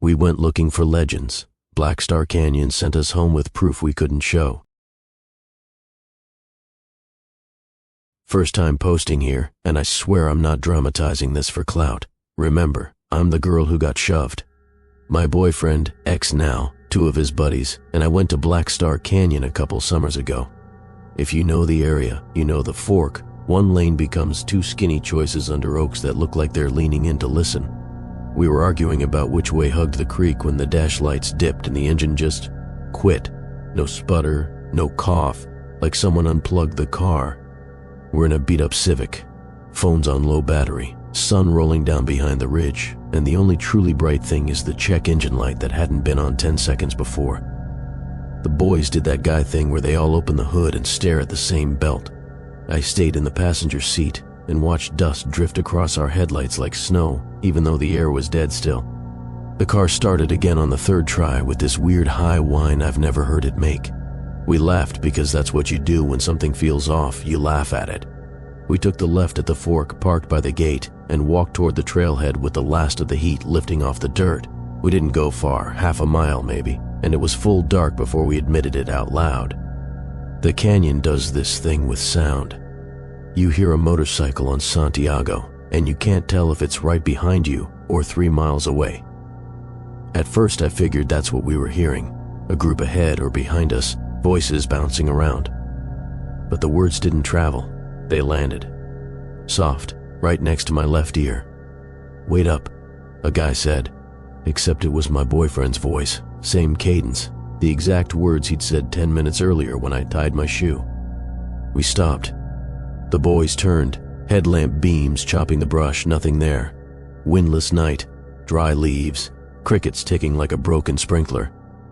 We went looking for legends. Black Star Canyon sent us home with proof we couldn't show. First time posting here, and I swear I'm not dramatizing this for clout. Remember, I'm the girl who got shoved. My boyfriend, ex now, 2 of his buddies, and I went to Black Star Canyon a couple summers ago. If you know the area, you know the fork. One lane becomes 2 skinny choices under oaks that look like they're leaning in to listen. We were arguing about which way hugged the creek when the dash lights dipped and the engine just quit. No sputter, no cough, like someone unplugged the car. We're in a beat-up Civic, phone's on low battery, sun rolling down behind the ridge, and the only truly bright thing is the check engine light that hadn't been on 10 seconds before. The boys did that guy thing where they all open the hood and stare at the same belt. I stayed in the passenger seat and watched dust drift across our headlights like snow, even though the air was dead still. The car started again on the 3rd try with this weird high whine I've never heard it make. We laughed because that's what you do when something feels off, you laugh at it. We took the left at the fork parked by the gate and walked toward the trailhead with the last of the heat lifting off the dirt. We didn't go far, half a mile maybe, and it was full dark before we admitted it out loud. The canyon does this thing with sound. You hear a motorcycle on Santiago, and you can't tell if it's right behind you or 3 miles away. At first I figured that's what we were hearing, a group ahead or behind us, voices bouncing around. But the words didn't travel, they landed. Soft, right next to my left ear. "Wait up," a guy said, except it was my boyfriend's voice, same cadence, the exact words he'd said 10 minutes earlier when I tied my shoe. We stopped. The boys turned, headlamp beams chopping the brush, nothing there. Windless night, dry leaves, crickets ticking like a broken sprinkler.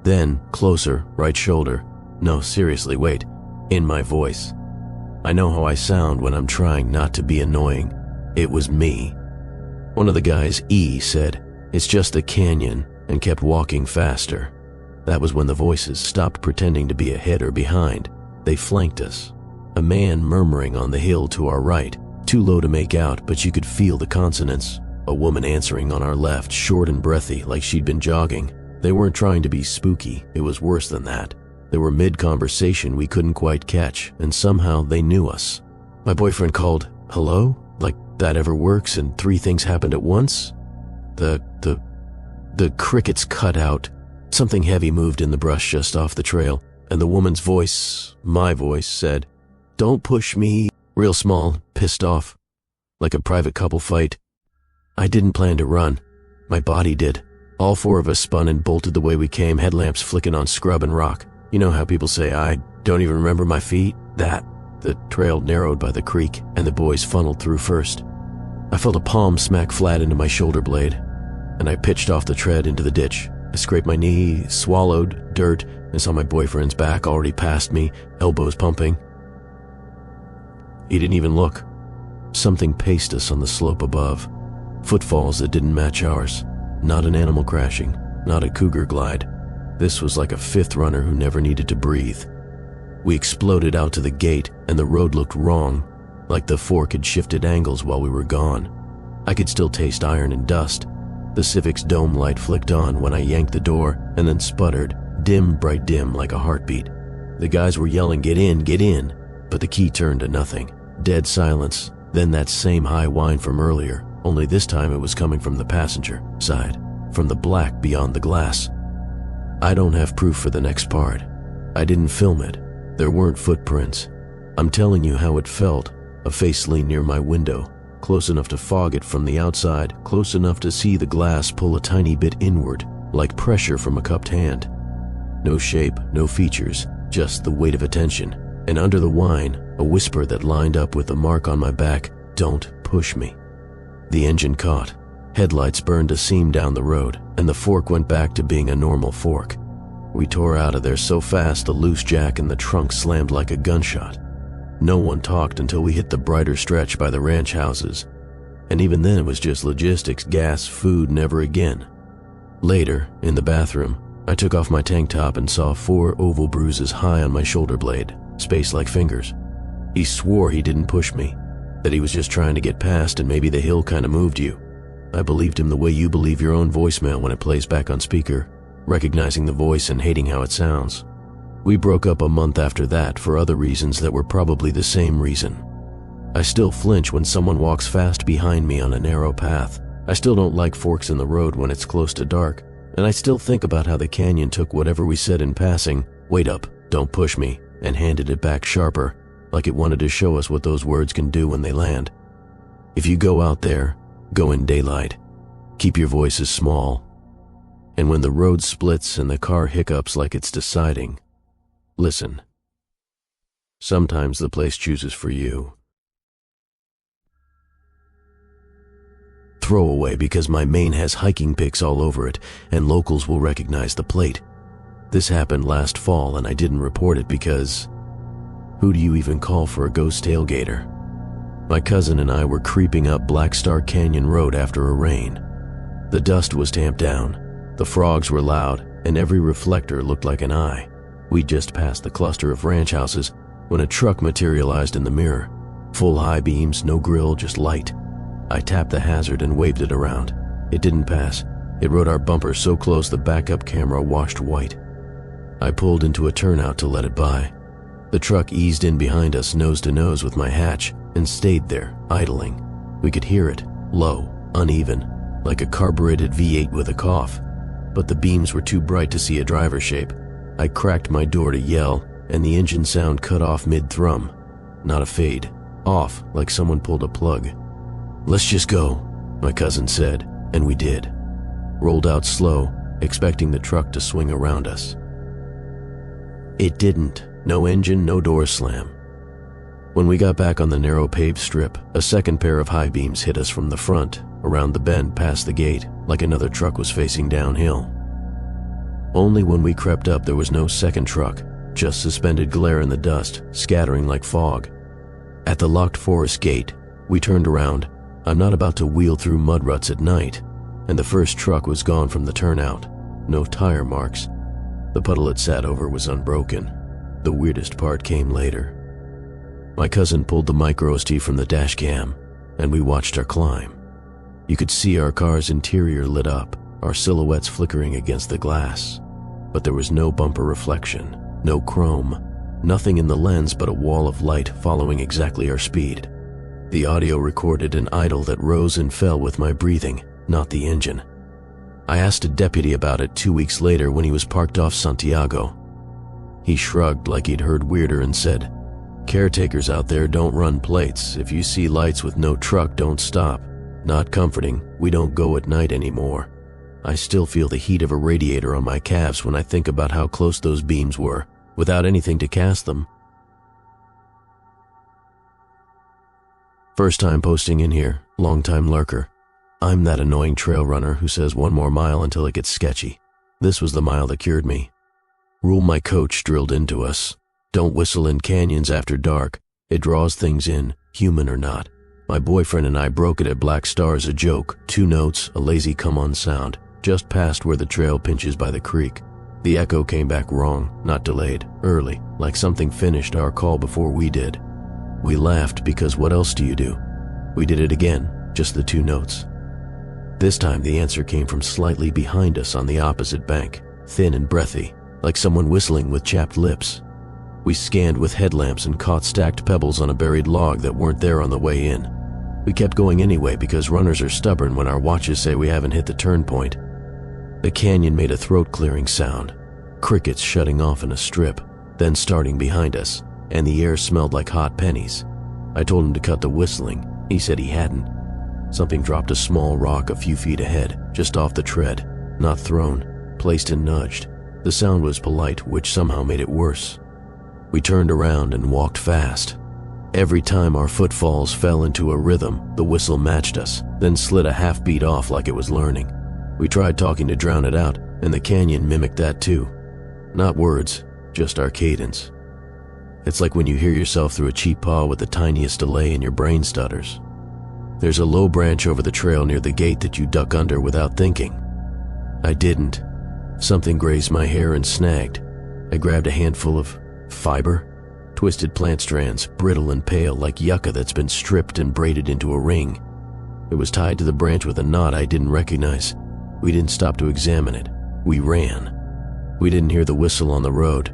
Then, closer, right shoulder. No, seriously, wait. In my voice. I know how I sound when I'm trying not to be annoying. It was me. One of the guys, E, said, "It's just the canyon," and kept walking faster. That was when the voices stopped pretending to be ahead or behind. They flanked us. A man murmuring on the hill to our right, too low to make out, but you could feel the consonants. A woman answering on our left, short and breathy, like she'd been jogging. They weren't trying to be spooky, it was worse than that. They were mid-conversation we couldn't quite catch, and somehow they knew us. My boyfriend called, "Hello? Like that ever works and 3 things happened at once?" The crickets cut out. Something heavy moved in the brush just off the trail, and the woman's voice, my voice, said, "Don't push me," real small, pissed off. Like a private couple fight. I didn't plan to run. My body did. All 4 of us spun and bolted the way we came, headlamps flicking on scrub and rock. You know how people say, "I don't even remember my feet"? That. The trail narrowed by the creek, and the boys funneled through first. I felt a palm smack flat into my shoulder blade, and I pitched off the tread into the ditch. I scraped my knee, swallowed dirt, and saw my boyfriend's back already past me, elbows pumping. He didn't even look. Something paced us on the slope above. Footfalls that didn't match ours. Not an animal crashing, not a cougar glide. This was like a 5th runner who never needed to breathe. We exploded out to the gate, and the road looked wrong, like the fork had shifted angles while we were gone. I could still taste iron and dust. The Civic's dome light flicked on when I yanked the door, and then sputtered, dim, bright dim, like a heartbeat. The guys were yelling, get in, but the key turned to nothing. Dead silence, then that same high whine from earlier, only this time it was coming from the passenger side, from the black beyond the glass. I don't have proof for the next part. I didn't film it. There weren't footprints. I'm telling you how it felt. A face leaned near my window, close enough to fog it from the outside, close enough to see the glass pull a tiny bit inward, like pressure from a cupped hand. No shape, no features, just the weight of attention. And under the whine, a whisper that lined up with the mark on my back, "Don't push me." The engine caught. Headlights burned a seam down the road, and the fork went back to being a normal fork. We tore out of there so fast the loose jack in the trunk slammed like a gunshot. No one talked until we hit the brighter stretch by the ranch houses. And even then it was just logistics, gas, food, never again. Later, in the bathroom, I took off my tank top and saw 4 oval bruises high on my shoulder blade, spaced like fingers. He swore he didn't push me, that he was just trying to get past and maybe the hill kinda moved you. I believed him the way you believe your own voicemail when it plays back on speaker, recognizing the voice and hating how it sounds. We broke up a month after that for other reasons that were probably the same reason. I still flinch when someone walks fast behind me on a narrow path. I still don't like forks in the road when it's close to dark, and I still think about how the canyon took whatever we said in passing, "Wait up, don't push me," and handed it back sharper, like it wanted to show us what those words can do when they land. If you go out there, go in daylight. Keep your voices small. And when the road splits and the car hiccups like it's deciding, listen. Sometimes the place chooses for you. Throwaway because my mane has hiking pics all over it and locals will recognize the plate. This happened last fall and I didn't report it because who do you even call for a ghost tailgater? My cousin and I were creeping up Black Star Canyon Road after a rain. The dust was tamped down, the frogs were loud, and every reflector looked like an eye. We'd just passed the cluster of ranch houses when a truck materialized in the mirror. Full high beams, no grill, just light. I tapped the hazard and waved it around. It didn't pass. It rode our bumper so close the backup camera washed white. I pulled into a turnout to let it by. The truck eased in behind us nose to nose with my hatch and stayed there, idling. We could hear it, low, uneven, like a carbureted V8 with a cough. But the beams were too bright to see a driver shape. I cracked my door to yell, and the engine sound cut off mid-thrum. Not a fade. Off, like someone pulled a plug. "Let's just go," my cousin said, and we did. Rolled out slow, expecting the truck to swing around us. It didn't. No engine, no door slam. When we got back on the narrow paved strip, a second pair of high beams hit us from the front, around the bend past the gate, like another truck was facing downhill. Only when we crept up there was no second truck, just suspended glare in the dust, scattering like fog. At the locked forest gate, we turned around. I'm not about to wheel through mud ruts at night, and the first truck was gone from the turnout. No tire marks. The puddle it sat over was unbroken. The weirdest part came later. My cousin pulled the micro SD from the dash cam, and we watched our climb. You could see our car's interior lit up, our silhouettes flickering against the glass. But there was no bumper reflection, no chrome, nothing in the lens but a wall of light following exactly our speed. The audio recorded an idle that rose and fell with my breathing, not the engine. I asked a deputy about it 2 weeks later when he was parked off Santiago. He shrugged like he'd heard weirder and said, "Caretakers out there don't run plates. If you see lights with no truck, don't stop. Not comforting, we don't go at night anymore." I still feel the heat of a radiator on my calves when I think about how close those beams were, without anything to cast them. First time posting in here, long time lurker. I'm that annoying trail runner who says one more mile until it gets sketchy. This was the mile that cured me. Rule my coach drilled into us. Don't whistle in canyons after dark. It draws things in, human or not. My boyfriend and I broke it at Black Star as a joke. 2 notes, a lazy come-on sound, just past where the trail pinches by the creek. The echo came back wrong, not delayed, early, like something finished our call before we did. We laughed because what else do you do? We did it again, just the 2 notes. This time the answer came from slightly behind us on the opposite bank, thin and breathy, like someone whistling with chapped lips. We scanned with headlamps and caught stacked pebbles on a buried log that weren't there on the way in. We kept going anyway because runners are stubborn when our watches say we haven't hit the turn point. The canyon made a throat-clearing sound, crickets shutting off in a strip, then starting behind us, and the air smelled like hot pennies. I told him to cut the whistling. He said he hadn't. Something dropped a small rock a few feet ahead, just off the tread, not thrown, placed and nudged. The sound was polite, which somehow made it worse. We turned around and walked fast. Every time our footfalls fell into a rhythm, the whistle matched us, then slid a half beat off like it was learning. We tried talking to drown it out, and the canyon mimicked that too. Not words, just our cadence. It's like when you hear yourself through a cheap paw with the tiniest delay and your brain stutters. There's a low branch over the trail near the gate that you duck under without thinking. I didn't. Something grazed my hair and snagged. I grabbed a handful of fiber, twisted plant strands, brittle and pale like yucca that's been stripped and braided into a ring. It was tied to the branch with a knot I didn't recognize. We didn't stop to examine it. We ran. We didn't hear the whistle on the road.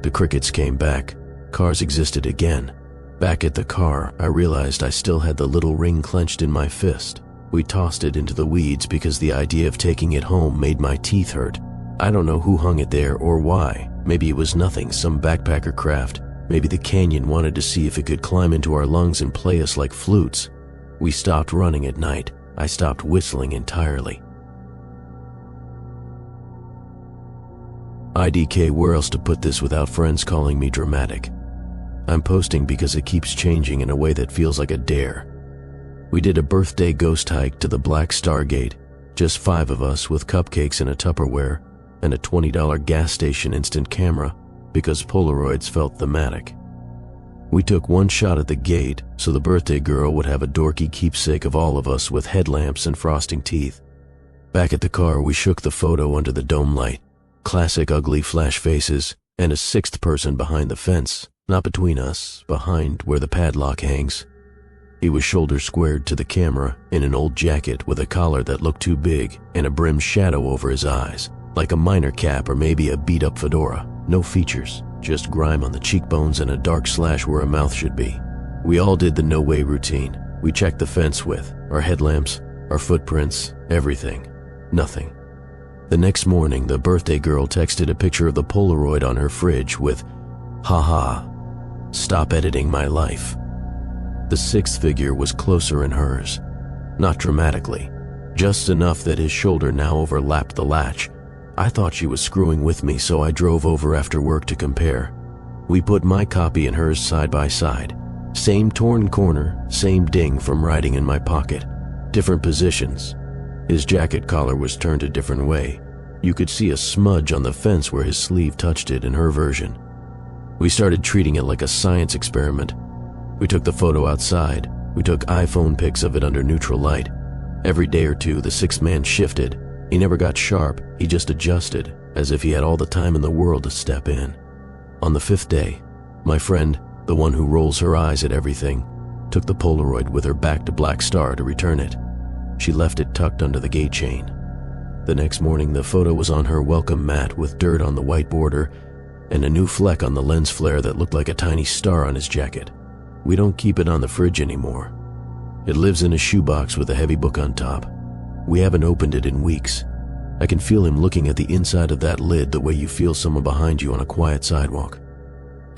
The crickets came back. Cars existed again. Back at the car, I realized I still had the little ring clenched in my fist. We tossed it into the weeds because the idea of taking it home made my teeth hurt. I don't know who hung it there or why. Maybe it was nothing, some backpacker craft. Maybe the canyon wanted to see if it could climb into our lungs and play us like flutes. We stopped running at night. I stopped whistling entirely. IDK, where else to put this without friends calling me dramatic? I'm posting because it keeps changing in a way that feels like a dare. We did a birthday ghost hike to the Black Star Gate, just 5 of us with cupcakes in a Tupperware and a $20 gas station instant camera because Polaroids felt thematic. We took one shot at the gate so the birthday girl would have a dorky keepsake of all of us with headlamps and frosting teeth. Back at the car, we shook the photo under the dome light. Classic ugly flash faces and a 6th person behind the fence, not between us, behind where the padlock hangs. He was shoulder squared to the camera in an old jacket with a collar that looked too big and a brimmed shadow over his eyes, like a miner cap or maybe a beat-up fedora. No features, just grime on the cheekbones and a dark slash where a mouth should be. We all did the no-way routine. We checked the fence with our headlamps, our footprints, everything. Nothing. The next morning, the birthday girl texted a picture of the Polaroid on her fridge with, "Haha, stop editing my life." The 6th figure was closer in hers. Not dramatically, just enough that his shoulder now overlapped the latch. I thought she was screwing with me, so I drove over after work to compare. We put my copy and hers side by side. Same torn corner, same ding from writing in my pocket. Different positions. His jacket collar was turned a different way. You could see a smudge on the fence where his sleeve touched it in her version. We started treating it like a science experiment. We took the photo outside. We took iPhone pics of it under neutral light. Every day or two, the 6th man shifted. He never got sharp, he just adjusted, as if he had all the time in the world to step in. On the 5th day, my friend, the one who rolls her eyes at everything, took the Polaroid with her back to Black Star to return it. She left it tucked under the gate chain. The next morning, the photo was on her welcome mat with dirt on the white border and a new fleck on the lens flare that looked like a tiny star on his jacket. We don't keep it on the fridge anymore. It lives in a shoebox with a heavy book on top. We haven't opened it in weeks. I can feel him looking at the inside of that lid the way you feel someone behind you on a quiet sidewalk.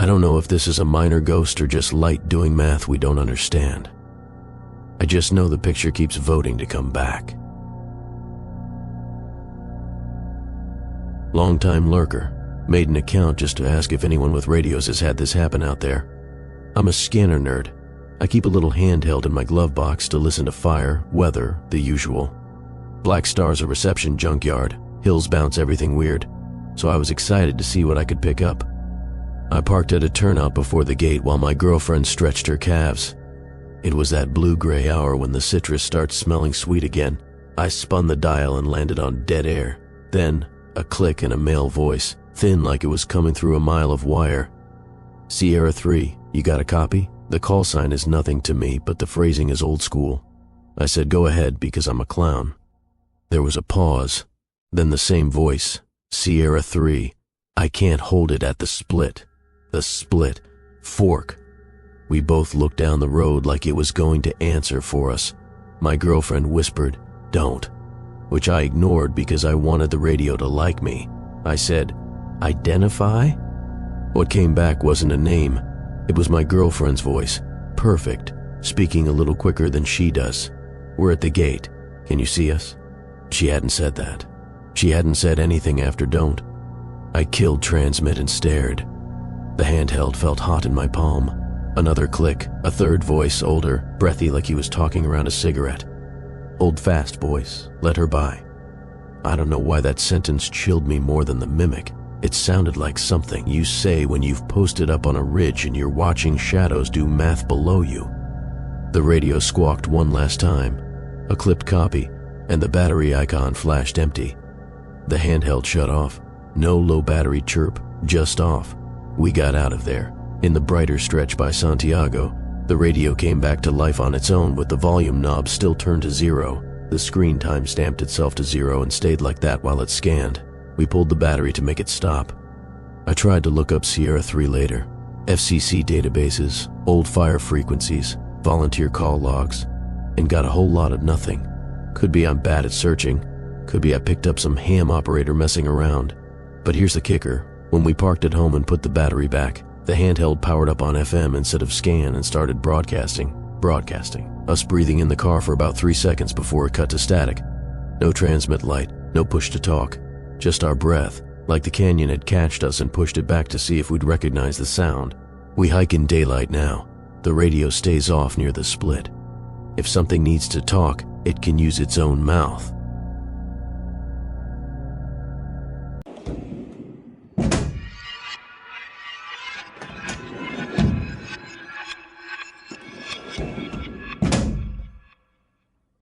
I don't know if this is a minor ghost or just light doing math we don't understand. I just know the picture keeps voting to come back. Long-time lurker. Made an account just to ask if anyone with radios has had this happen out there. I'm a scanner nerd. I keep a little handheld in my glove box to listen to fire, weather, the usual. Black Star's a reception junkyard. Hills bounce everything weird. So I was excited to see what I could pick up. I parked at a turnout before the gate while my girlfriend stretched her calves. It was that blue-gray hour when the citrus starts smelling sweet again. I spun the dial and landed on dead air. Then, a click and a male voice, thin like it was coming through a mile of wire. "Sierra 3, you got a copy?" The call sign is nothing to me, but the phrasing is old school. I said, "Go ahead," because I'm a clown. There was a pause. Then the same voice, "Sierra 3, I can't hold it at the split." The split. Fork. We both looked down the road like it was going to answer for us. My girlfriend whispered, "Don't," which I ignored because I wanted the radio to like me. I said, "Identify?" What came back wasn't a name. It was my girlfriend's voice. Perfect. Speaking a little quicker than she does. "We're at the gate. Can you see us?" She hadn't said that. She hadn't said anything after "don't." I killed transmit and stared. The handheld felt hot in my palm. Another click, a third voice, older, breathy like he was talking around a cigarette. "Hold fast, boys. Let her by." I don't know why that sentence chilled me more than the mimic. It sounded like something you say when you've posted up on a ridge and you're watching shadows do math below you. The radio squawked one last time, a clipped copy, and the battery icon flashed empty. The handheld shut off. No low battery chirp, just off. We got out of there. In the brighter stretch by Santiago, The radio came back to life on its own with the volume knob still turned to 0. The screen time stamped itself to 0 and stayed like that while it scanned. We pulled the battery to make it stop. I tried to look up Sierra 3 later. FCC databases, old fire frequencies, volunteer call logs, and got a whole lot of nothing. Could be I'm bad at searching. Could be I picked up some ham operator messing around. But here's the kicker. When we parked at home and put the battery back, the handheld powered up on FM instead of scan and started broadcasting. Us breathing in the car for about 3 seconds before it cut to static. No transmit light, no push to talk. Just our breath, like the canyon had catched us and pushed it back to see if we'd recognize the sound. We hike in daylight now. The radio stays off near the split. If something needs to talk, it can use its own mouth.